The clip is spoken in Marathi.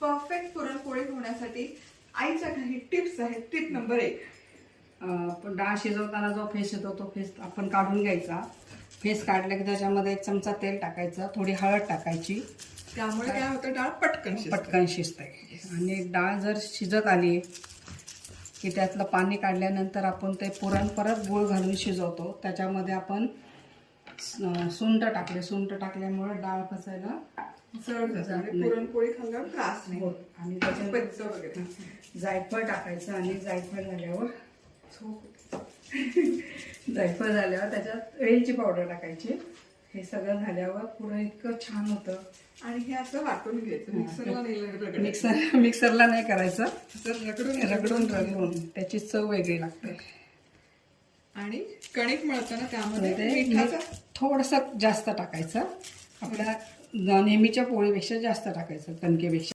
परफेक्ट पुरणपोळी होण्यासाठी आईच्या काही टिप्स आहेत. टिप नंबर 1, पण डाळ शिजवताना जो फेस येतो तो फेस आपण काढून घ्यायचा. फेस काढला की त्याच्यामध्ये 1 चमचा तेल टाकायचं, थोडी हळद टाकायची. त्यामुळे काय होतं, डाळ पटकन शिजते. आणि डाळ जर शिजत आली की त्यातलं पाणी काढल्यानंतर आपण ते पुरण परत गूळ घालून शिजवतो. त्याच्यामध्ये आपण सुंठ टाकल्यामुळे डाळ फसायला जड जाते, पुरणपोळी खाल्ल्यावर त्रास नाही होत. आणि पेचं वगैरे जायफळ टाकायचं. आणि जायफळ झाल्यावर त्याच्यात वेलची पावडर टाकायची. हे सगळं झाल्यावर पुरण इतकं छान होतं. आणि हे असं वाटून घ्यायचं. मिक्सरला नाही करायचं, रगडून त्याची चव वेगळी लागते. आणि कणिक मळताना त्यामध्ये ते थोडंसं जास्त टाकायचं. आपल्या नेहमीच्या पोळीपेक्षा जास्त टाकायचं, कणकेपेक्षा.